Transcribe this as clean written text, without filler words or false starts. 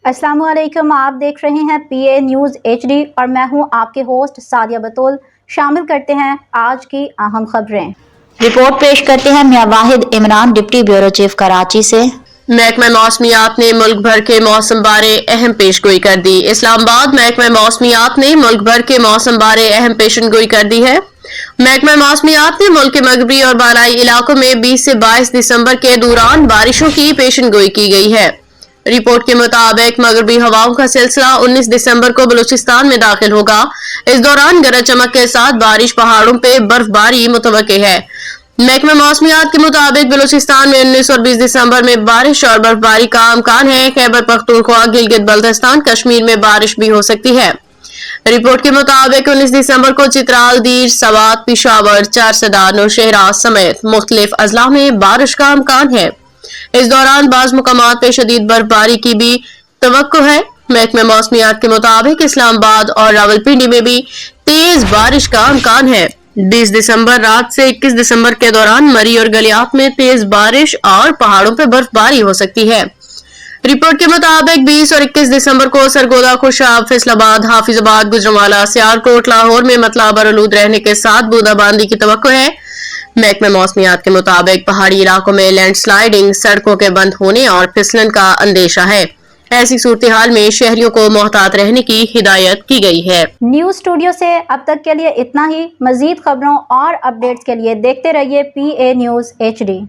अस्सलाम वालेकुम। आप देख रहे हैं PA न्यूज़ HD और मैं हूं आपके होस्ट सादिया बतूल। शामिल करते हैं आज की अहम खबरें। रिपोर्ट पेश करते हैं मियां Wahid Imran, deputy bureau chief Karachi से। महकमा मौसमियात ने मुल्क भर के मौसम बारे अहम पेशगोई कर दी। इस्लामाबाद महकमा मौसमियात ने मुल्क भर के मौसम बारे अहम पेशनगोई कर दी है। महकमा मौसमियात ने मुल्क के मगरबी और बालाई इलाकों में 20 से 22 दिसंबर के दौरान बारिशों की पेशनगोई की गई है। रिपोर्ट के मुताबिक मगरबी हवाओं का सिलसिला 19 दिसंबर को बलूचिस्तान में दाखिल होगा। इस दौरान गरज चमक के साथ बारिश, पहाड़ों पे बर्फबारी मुतवक्के है। महकमा मौसमियात के मुताबिक बलूचिस्तान में 19 और 20 दिसंबर में बारिश और बर्फबारी का इम्कान है। खैबर पख्तूनख्वा, गिलगित बल्तिस्तान, कश्मीर में बारिश भी हो सकती है। रिपोर्ट के मुताबिक 19 दिसंबर को चित्राल, दीर, सवात, पिशावर, चारसदा, नौशहरा समेत मुख्तलिफ अजला में बारिश का इम्कान है। इस दौरान बाज़ मुकामात पे शदीद बर्फबारी की भी तवक्को है। महकमा मौसमियात के मुताबिक इस्लामाबाद और रावलपिंडी में भी तेज बारिश का इम्कान है। 20 दिसंबर रात से 21 दिसंबर के दौरान मरी और गलियात में तेज बारिश और पहाड़ों पर बर्फबारी हो सकती है। रिपोर्ट के मुताबिक 20 और 21 दिसंबर को सरगोदा, खुशाब, फैसलाबाद, हाफिजाबाद, गुजरांवाला, सियालकोट, लाहौर में मतला बरआलूद रहने के साथ बूंदाबांदी की तवक्को है। महकमा मौसमियात के मुताबिक पहाड़ी इलाकों में लैंडस्लाइडिंग, सड़कों के बंद होने और फिसलन का अंदेशा है। ऐसी सूरत हाल में शहरियों को मोहतात रहने की हिदायत की गई है। न्यूज़ स्टूडियो से अब तक के लिए इतना ही। मजीद खबरों और अपडेट्स के लिए देखते रहिए PA न्यूज़ HD।